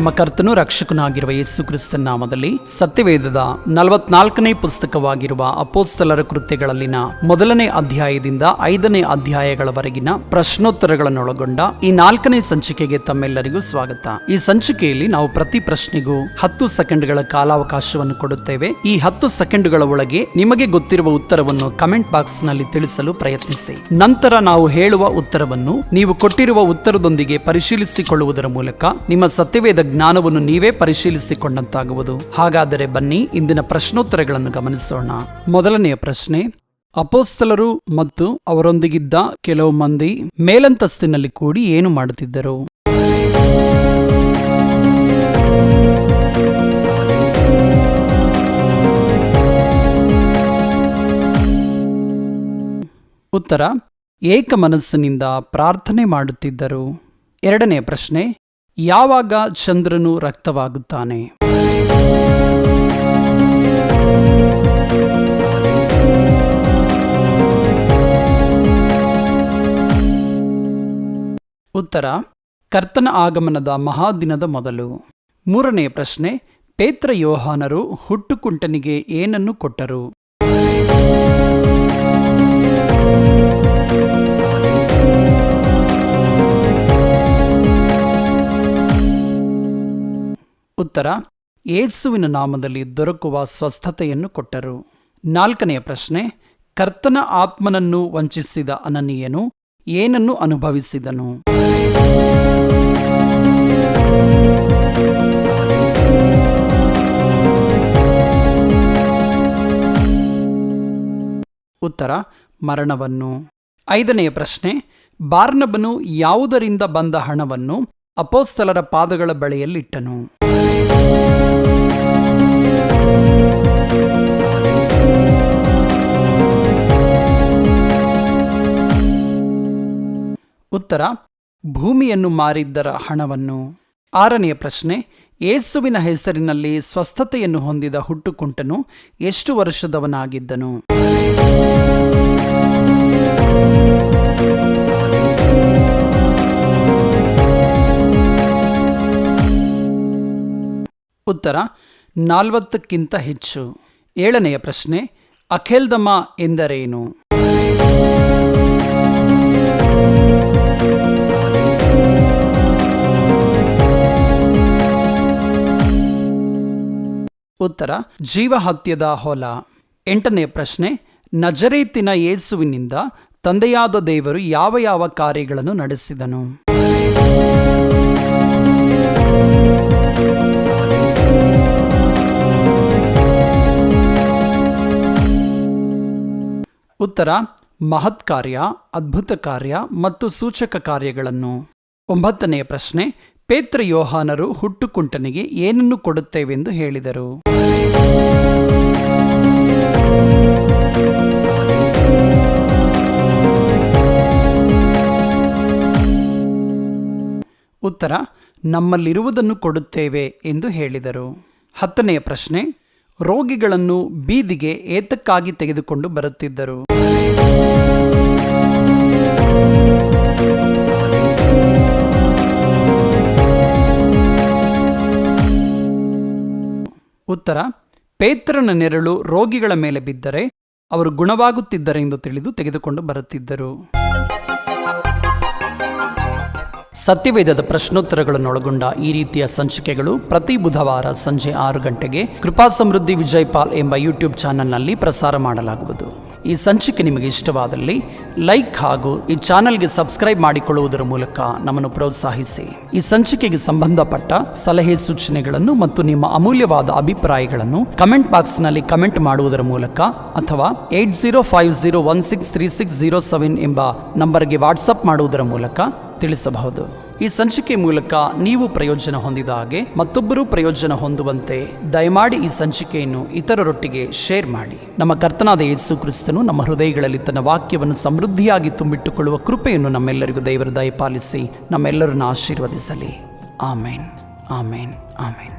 ನಮ್ಮ ಕರ್ತನೂ ರಕ್ಷಕನಾಗಿರುವ ಯೇಸು ಕ್ರಿಸ್ತನ ನಾಮದಲ್ಲಿ ಸತ್ಯವೇದದ 44ನೇ ಪುಸ್ತಕವಾಗಿರುವ ಅಪೊಸ್ತಲರ ಕೃತ್ಯಗಳಲ್ಲಿನ 1ನೇ ಅಧ್ಯಾಯದಿಂದ 5ನೇ ಅಧ್ಯಾಯಗಳವರೆಗಿನ ಪ್ರಶ್ನೋತ್ತರಗಳನ್ನೊಳಗೊಂಡ ಈ 4ನೇ ಸಂಚಿಕೆಗೆ ತಮ್ಮೆಲ್ಲರಿಗೂ ಸ್ವಾಗತ. ಈ ಸಂಚಿಕೆಯಲ್ಲಿ ನಾವು ಪ್ರತಿ ಪ್ರಶ್ನೆಗೂ 10 ಸೆಕೆಂಡ್ಗಳ ಕಾಲಾವಕಾಶವನ್ನು ಕೊಡುತ್ತೇವೆ. ಈ 10 ಸೆಕೆಂಡುಗಳ ಒಳಗೆ ನಿಮಗೆ ಗೊತ್ತಿರುವ ಉತ್ತರವನ್ನು ಕಮೆಂಟ್ ಬಾಕ್ಸ್ ನಲ್ಲಿ ತಿಳಿಸಲು ಪ್ರಯತ್ನಿಸಿ. ನಂತರ ನಾವು ಹೇಳುವ ಉತ್ತರವನ್ನು ನೀವು ಕೊಟ್ಟಿರುವ ಉತ್ತರದೊಂದಿಗೆ ಪರಿಶೀಲಿಸಿಕೊಳ್ಳುವುದರ ಮೂಲಕ ನಿಮ್ಮ ಸತ್ಯವೇದ ಜ್ಞಾನವನ್ನು ನೀವೇ ಪರಿಶೀಲಿಸಿಕೊಂಡಂತಾಗುವುದು. ಹಾಗಾದರೆ ಬನ್ನಿ ಇಂದಿನ ಪ್ರಶ್ನೋತ್ತರಗಳನ್ನು ಗಮನಿಸೋಣ. ಮೊದಲನೆಯ ಪ್ರಶ್ನೆ, ಅಪೊಸ್ತಲರು ಮತ್ತು ಅವರೊಂದಿಗಿದ್ದ ಕೆಲವು ಮಂದಿ ಮೇಲಂತಸ್ತಿನಲ್ಲಿ ಕೂಡಿ ಏನು ಮಾಡುತ್ತಿದ್ದರು? ಉತ್ತರ, ಏಕ ಮನಸ್ಸಿನಿಂದ ಪ್ರಾರ್ಥನೆ ಮಾಡುತ್ತಿದ್ದರು. ಎರಡನೆಯ ಪ್ರಶ್ನೆ, ಯಾವಾಗ ಚಂದ್ರನು ರಕ್ತವಾಗುತ್ತಾನೆ? ಉತ್ತರ, ಕರ್ತನ ಆಗಮನದ ಮಹಾದಿನದ ಮೊದಲು. ಮೂರನೆಯ ಪ್ರಶ್ನೆ, ಪೇತ್ರ ಯೋಹಾನರು ಹುಟ್ಟುಕುಂಟನಿಗೆ ಏನನ್ನು ಕೊಟ್ಟರು? ಉತ್ತರ, ಯೇಸುವಿನ ನಾಮದಲ್ಲಿ ದೊರಕುವ ಸ್ವಸ್ಥತೆಯನ್ನು ಕೊಟ್ಟರು. ನಾಲ್ಕನೆಯ ಪ್ರಶ್ನೆ, ಕರ್ತನ ಆತ್ಮನನ್ನು ವಂಚಿಸಿದ ಅನನೀಯನು ಏನನ್ನು ಅನುಭವಿಸಿದನು? ಉತ್ತರ, ಮರಣವನ್ನು. ಐದನೆಯ ಪ್ರಶ್ನೆ, ಬಾರ್ನಬನು ಯಾವುದರಿಂದ ಬಂದ ಹಣವನ್ನು ಅಪೊಸ್ತಲರ ಪಾದಗಳ ಬಳಿಯಲ್ಲಿಟ್ಟನು? ಉತ್ತರ, ಭೂಮಿಯನ್ನು ಮಾರಿದ್ದರ ಹಣವನ್ನು. ಆರನೆಯ ಪ್ರಶ್ನೆ, ಯೇಸುವಿನ ಹೆಸರಿನಲ್ಲಿ ಸ್ವಸ್ಥತೆಯನ್ನು ಹೊಂದಿದ ಹುಟ್ಟುಕುಂಟನು ಎಷ್ಟು ವರ್ಷದವನಾಗಿದ್ದನು? ಉತ್ತರ, 40ಕ್ಕಿಂತ ಹೆಚ್ಚು. ಏಳನೆಯ ಪ್ರಶ್ನೆ, ಅಖೇಲ್ದಮ ಎಂದರೇನು? ಉತ್ತರ, ಜೀವಹತ್ಯದ ಹೊಲ. ಎಂಟನೆಯ ಪ್ರಶ್ನೆ, ನಜರೇತಿನ ಯೇಸುವಿನಿಂದ ತಂದೆಯಾದ ದೇವರು ಯಾವ ಯಾವ ಕಾರ್ಯಗಳನ್ನು ನಡೆಸಿದನು? ಉತ್ತರ, ಮಹತ್ ಕಾರ್ಯ, ಅದ್ಭುತ ಕಾರ್ಯ ಮತ್ತು ಸೂಚಕ ಕಾರ್ಯಗಳನ್ನು. ಒಂಬತ್ತನೆಯ ಪ್ರಶ್ನೆ, ಪೇತ್ರ ಯೋಹಾನರು ಹುಟ್ಟುಕುಂಟನಿಗೆ ಏನನ್ನು ಕೊಡುತ್ತೇವೆಂದು ಹೇಳಿದರು? ಉತ್ತರ, ನಮ್ಮಲ್ಲಿರುವುದನ್ನು ಕೊಡುತ್ತೇವೆ ಎಂದು ಹೇಳಿದರು. ಹತ್ತನೆಯ ಪ್ರಶ್ನೆ, ರೋಗಿಗಳನ್ನು ಬೀದಿಗೆ ಏತಕ್ಕಾಗಿ ತೆಗೆದುಕೊಂಡು ಬರುತ್ತಿದ್ದರು? ಉತ್ತರ, ಪೇತ್ರನ ನೆರಳು ರೋಗಿಗಳ ಮೇಲೆ ಬಿದ್ದರೆ ಅವರು ಗುಣವಾಗುತ್ತಿದ್ದರೆಂದು ತಿಳಿದು ತೆಗೆದುಕೊಂಡು ಬರುತ್ತಿದ್ದರು. ಸತ್ಯವೇದದ ಪ್ರಶ್ನೋತ್ತರಗಳನ್ನೊಳಗೊಂಡ ಈ ರೀತಿಯ ಸಂಚಿಕೆಗಳು ಪ್ರತಿ ಬುಧವಾರ ಸಂಜೆ 6 ಗಂಟೆಗೆ ಕೃಪಾ ಸಮೃದ್ಧಿ ವಿಜಯ್ ಪಾಲ್ ಎಂಬ ಯೂಟ್ಯೂಬ್ ಚಾನೆಲ್ನಲ್ಲಿ ಪ್ರಸಾರ ಮಾಡಲಾಗುವುದು. ಈ ಸಂಚಿಕೆ ನಿಮಗೆ ಇಷ್ಟವಾದಲ್ಲಿ ಲೈಕ್ ಹಾಗೂ ಈ ಚಾನೆಲ್ಗೆ ಸಬ್ಸ್ಕ್ರೈಬ್ ಮಾಡಿಕೊಳ್ಳುವುದರ ಮೂಲಕ ನಮ್ಮನ್ನು ಪ್ರೋತ್ಸಾಹಿಸಿ. ಈ ಸಂಚಿಕೆಗೆ ಸಂಬಂಧಪಟ್ಟ ಸಲಹೆ ಸೂಚನೆಗಳನ್ನು ಮತ್ತು ನಿಮ್ಮ ಅಮೂಲ್ಯವಾದ ಅಭಿಪ್ರಾಯಗಳನ್ನು ಕಮೆಂಟ್ ಬಾಕ್ಸ್ನಲ್ಲಿ ಕಮೆಂಟ್ ಮಾಡುವುದರ ಮೂಲಕ ಅಥವಾ 8050163607 ಎಂಬ ನಂಬರ್ಗೆ ವಾಟ್ಸಪ್ ಮಾಡುವುದರ ಮೂಲಕ ತಿಳಿಸಬಹುದು. ಈ ಸಂಚಿಕೆ ಮೂಲಕ ನೀವು ಪ್ರಯೋಜನ ಹೊಂದಿದ ಹಾಗೆ ಮತ್ತೊಬ್ಬರು ಪ್ರಯೋಜನ ಹೊಂದುವಂತೆ ದಯಮಾಡಿ ಈ ಸಂಚಿಕೆಯನ್ನು ಇತರರೊಟ್ಟಿಗೆ ಶೇರ್ ಮಾಡಿ. ನಮ್ಮ ಕರ್ತನಾದ ಯೇಸು ಕ್ರಿಸ್ತನು ನಮ್ಮ ಹೃದಯಗಳಲ್ಲಿ ತನ್ನ ವಾಕ್ಯವನ್ನು ಸಮೃದ್ಧಿಯಾಗಿ ತುಂಬಿಟ್ಟುಕೊಳ್ಳುವ ಕೃಪೆಯನ್ನು ನಮ್ಮೆಲ್ಲರಿಗೂ ದೇವರು ದಯಪಾಲಿಸಿ ನಮ್ಮೆಲ್ಲರನ್ನು ಆಶೀರ್ವದಿಸಲಿ. ಆಮೇನ್, ಆಮೇನ್, ಆಮೇನ್.